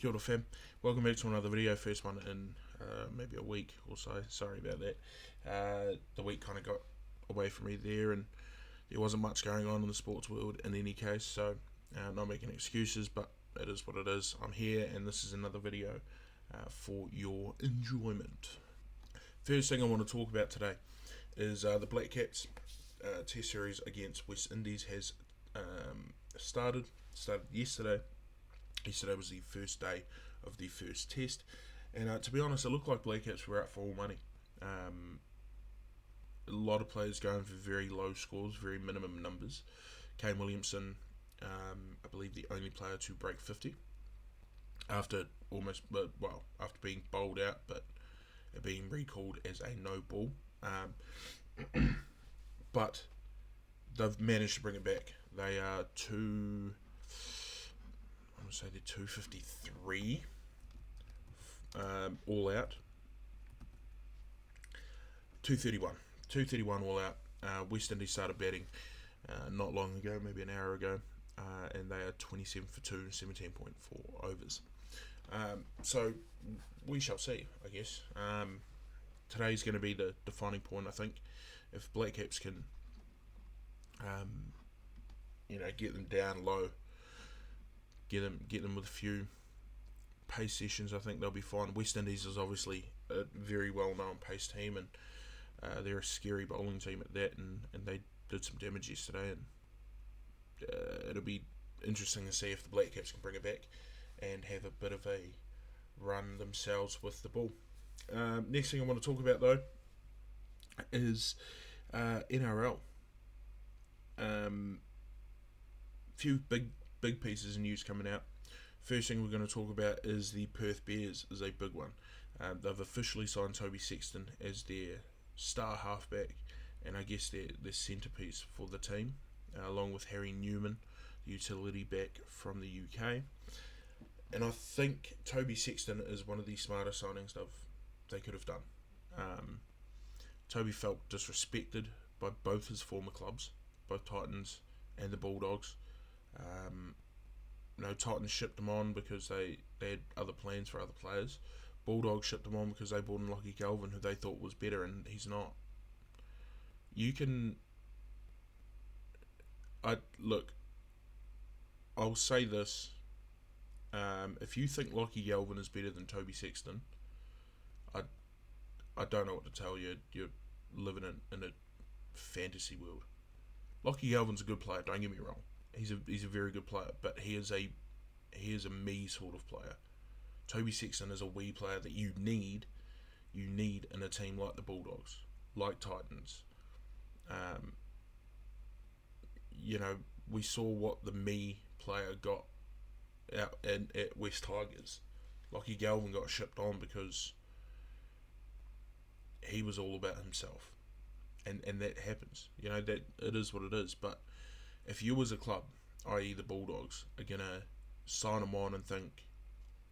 Kia ora fam, welcome back to another video, first one in maybe a week or so, sorry about that. The week kind of got away from me there and there wasn't much going on in the sports world in any case, so not making excuses, but it is what it is. I'm here and this is another video for your enjoyment. First thing I want to talk about today is the Blackcaps test series against West Indies has started yesterday. Yesterday was the first day of the first test, and to be honest, it looked like Blackcaps were out for all money. A lot of players going for very low scores, very minimum numbers. Kane Williamson, I believe the only player to break 50 after after being bowled out, but it being recalled as a no ball. But they've managed to bring it back. They are they're 253 all out. 231 all out. West Indies started batting not long ago, maybe an hour ago, and they are 27 for 2, 17.4 overs. So we shall see, I guess. Today's going to be the defining point, I think. If Blackcaps can, get them down low, get them with a few pace sessions, I think they'll be fine. West Indies is obviously a very well-known pace team, and they're a scary bowling team at that, and they did some damage yesterday, and it'll be interesting to see if the Blackcaps can bring it back and have a bit of a run themselves with the ball. Next thing I want to talk about, though, is NRL. Few big pieces of news coming out. First thing we're going to talk about is the Perth Bears is a big one. They've officially signed Toby Sexton as their star halfback, and I guess their centrepiece for the team, along with Harry Newman, the utility back from the UK. And I think Toby Sexton is one of the smartest signings they could have done. Toby felt disrespected by both his former clubs, both Titans and the Bulldogs. Titans shipped him on because they had other plans for other players. Bulldogs shipped him on because they brought in Lockie Galvin, who they thought was better, and he's not. I'll say this. If you think Lockie Galvin is better than Toby Sexton, I don't know what to tell you. You're living in a fantasy world. Lockie Galvin's a good player, don't get me wrong. He's a very good player, but he is a me sort of player. Toby Sexton is a we player that you need in a team like the Bulldogs, like Titans. We saw what the me player got out at West Tigers. Lockie Galvin got shipped on because he was all about himself. And that happens. That it is what it is. But if you as a club, i.e. the Bulldogs, are going to sign him on and think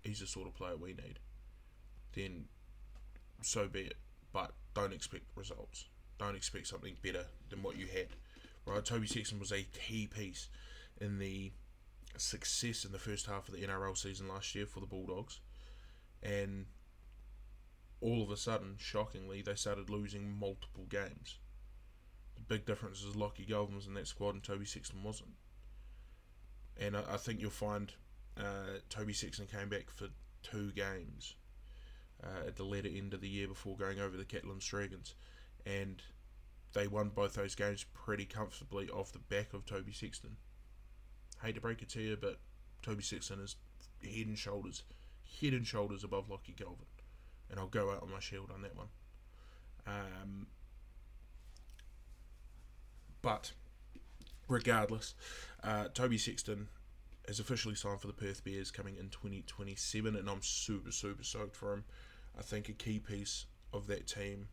he's the sort of player we need, then so be it. But don't expect results. Don't expect something better than what you had. Right? Toby Sexton was a key piece in the success in the first half of the NRL season last year for the Bulldogs. And all of a sudden, shockingly, they started losing multiple games. The big difference is Lockie Galvin was in that squad and Toby Sexton wasn't. And I think you'll find Toby Sexton came back for 2 games at the latter end of the year before going over the Catlins Dragons. And they won both those games pretty comfortably off the back of Toby Sexton. Hate to break it to you, but Toby Sexton is head and shoulders above Lockie Galvin. And I'll go out on my shield on that one. But regardless, Toby Sexton has officially signed for the Perth Bears coming in 2027, and I'm super stoked for him. I think a key piece of that team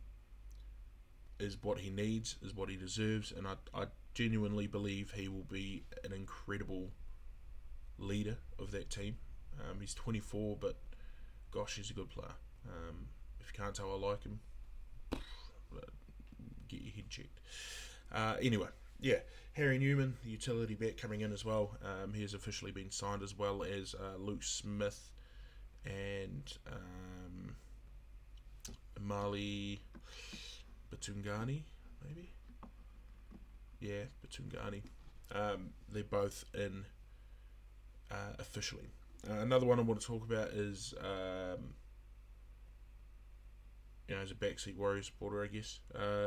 is what he needs, is what he deserves, and I genuinely believe he will be an incredible leader of that team. He's 24, but gosh, he's a good player. If you can't tell I like him, get your head checked. Anyway, yeah, Harry Newman, the utility back, coming in as well. He has officially been signed, as well as Luke Smith and Mali Batungani, maybe? Yeah, Batungani. They're both in officially. Another one I want to talk about is, as a backseat Warriors supporter, I guess,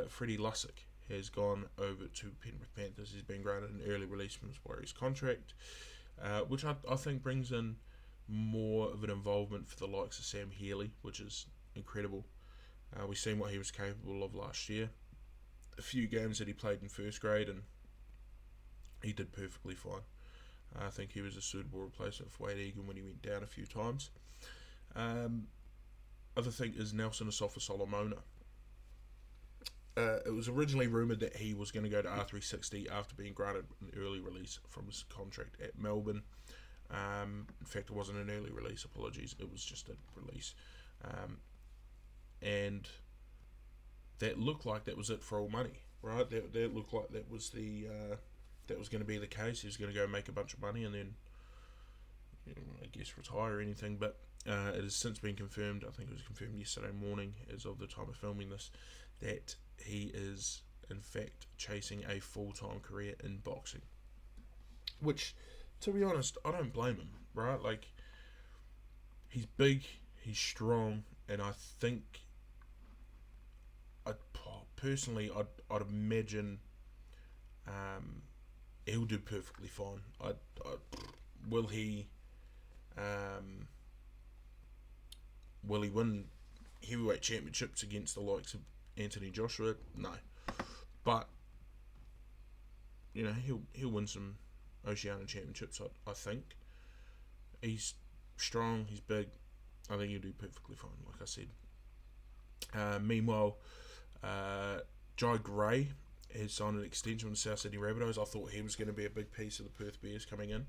Freddie Lussick has gone over to Penrith Panthers. He's been granted an early release from his Warriors contract, which I think brings in more of an involvement for the likes of Sam Healey, which is incredible. We've seen what he was capable of last year. A few games that he played in first grade, and he did perfectly fine. I think he was a suitable replacement for Wade Egan when he went down a few times. Other thing is Nelson Asofa-Solomona. It was originally rumoured that he was going to go to R360 after being granted an early release from his contract at Melbourne. In fact, it wasn't an early release, apologies. It was just a release. And that looked like that was it for all money, right? That looked like that was that was going to be the case. He was going to go make a bunch of money and then, I guess, retire or anything. But it has since been confirmed. I think it was confirmed yesterday morning, as of the time of filming this, that he is in fact chasing a full-time career in boxing. Which, to be honest, I don't blame him, right? Like, he's big, he's strong, and I think, I'd imagine he'll do perfectly fine. Will he win heavyweight championships against the likes of Anthony Joshua? No, but he'll win some Oceania championships. I think he's strong, he's big. I think he'll do perfectly fine, like I said. Meanwhile, Jai Gray has signed an extension with the South Sydney Rabbitohs. I thought he was going to be a big piece of the Perth Bears coming in.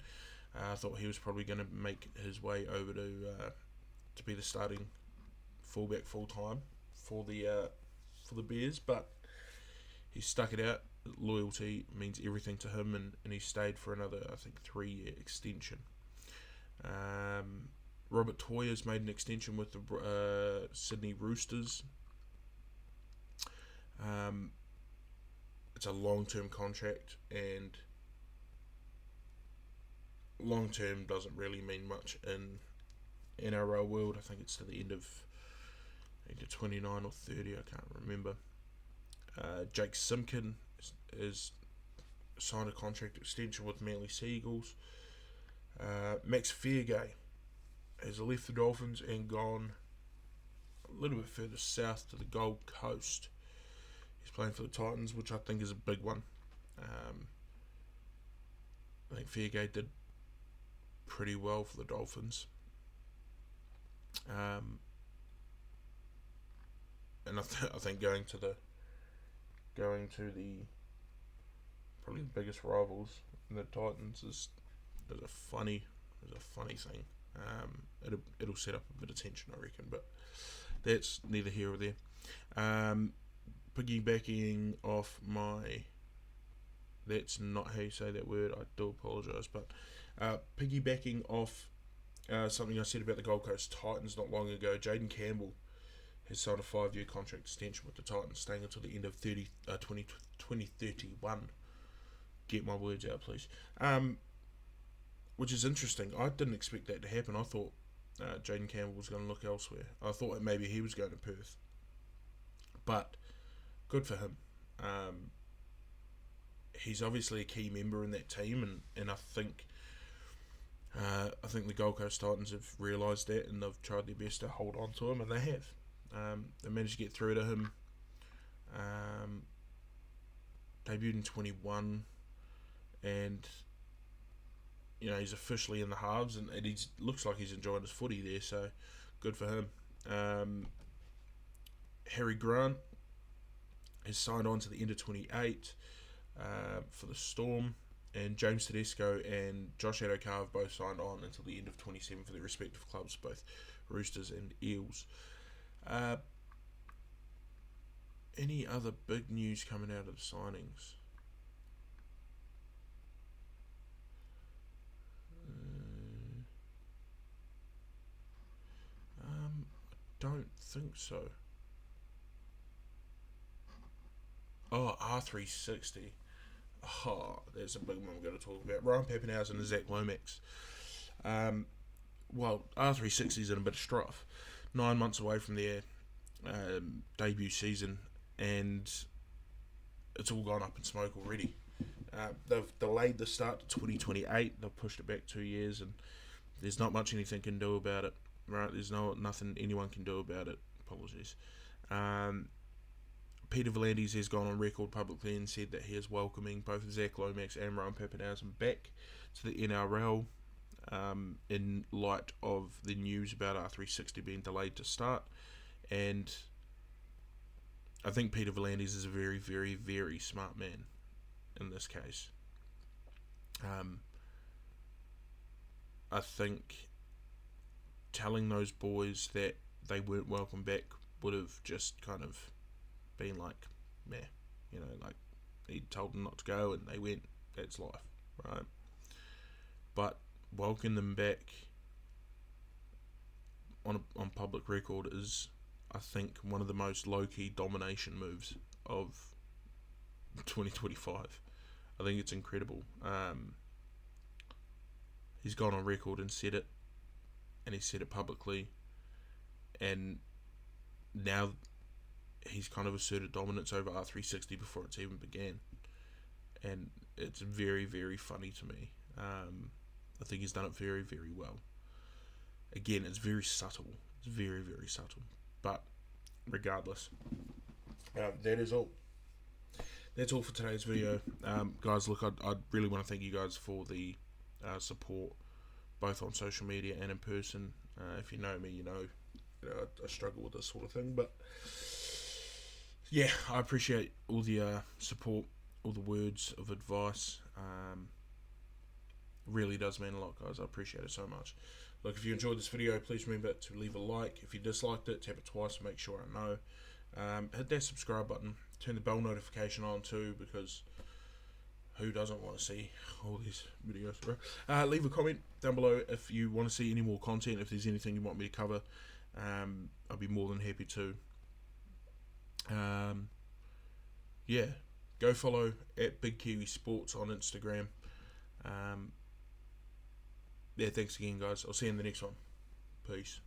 I thought he was probably going to make his way over to be the starting fullback full time for the Bears, but he stuck it out. Loyalty means everything to him, and he stayed for another, I think, 3-year extension. Robert Toyer's made an extension with the Sydney Roosters. It's a long-term contract, and long-term doesn't really mean much in NRL world. I think it's to the end of 29 or 30, I can't remember. Jake Simkin is signed a contract extension with Manly Seagulls. Max Fairgay has left the Dolphins and gone a little bit further south to the Gold Coast. He's playing for the Titans, which I think is a big one. I think Fairgay did pretty well for the Dolphins. And I think going to the probably the biggest rivals in the Titans is a funny thing. It'll set up a bit of tension, I reckon, but that's neither here or there. Piggybacking off that's not how you say that word, I do apologise, but piggybacking off something I said about the Gold Coast Titans not long ago, Jaden Campbell has signed a 5-year contract extension with the Titans, staying until the end of 2031. Get my words out, please. Which is interesting. I didn't expect that to happen. I thought Jaden Campbell was going to look elsewhere. I thought that maybe he was going to Perth. But good for him. He's obviously a key member in that team, and I think the Gold Coast Titans have realised that, and they've tried their best to hold on to him, and they have. They managed to get through to him. Debuted in 21, and he's officially in the halves, and he looks like he's enjoying his footy there. So good for him. Harry Grant has signed on to the end of 28 for the Storm, and James Tedesco and Josh Adokar have both signed on until the end of 27 for their respective clubs, both Roosters and Eels. Any other big news coming out of the signings? don't think so. Oh, R360. Oh, there's a big one we're going to talk about. Ryan Papenhuyzen and Zach Lomax. Well, R360's in a bit of strife. 9 months away from their debut season, and it's all gone up in smoke already. They've delayed the start to 2028. They've pushed it back 2 years, and there's not much anything can do about it. Right? There's nothing anyone can do about it. Apologies. Peter V'landys has gone on record publicly and said that he is welcoming both Zach Lomax and Ryan Papenhuyzen back to the NRL in light of the news about R360 being delayed to start. And I think Peter V'landys is a very, very, very smart man in this case. I think telling those boys that they weren't welcome back would have just kind of been like, meh, like he told them not to go and they went. That's life, right? But welcoming them back on public record is, I think, one of the most low-key domination moves of 2025. I think it's incredible. He's gone on record and said it, and he said it publicly, and now he's kind of asserted dominance over R360 before it's even began, and it's very, very funny to me. I think he's done it very, very well. Again, it's very subtle. It's very, very subtle. But regardless, that is all. That's all for today's video. Guys, look, I really want to thank you guys for the support, both on social media and in person. If you know me, you know I struggle with this sort of thing, but yeah, I appreciate all the support, all the words of advice. Really does mean a lot, guys. I appreciate it so much. Look, if you enjoyed this video, please remember to leave a like. If you disliked it, tap it twice to make sure I know. Hit that subscribe button. Turn the bell notification on too, because who doesn't want to see all these videos, bro? Leave a comment down below if you want to see any more content. If there's anything you want me to cover, I'll be more than happy to. Yeah, go follow at BKSports on Instagram. Yeah, thanks again, guys. I'll see you in the next one. Peace.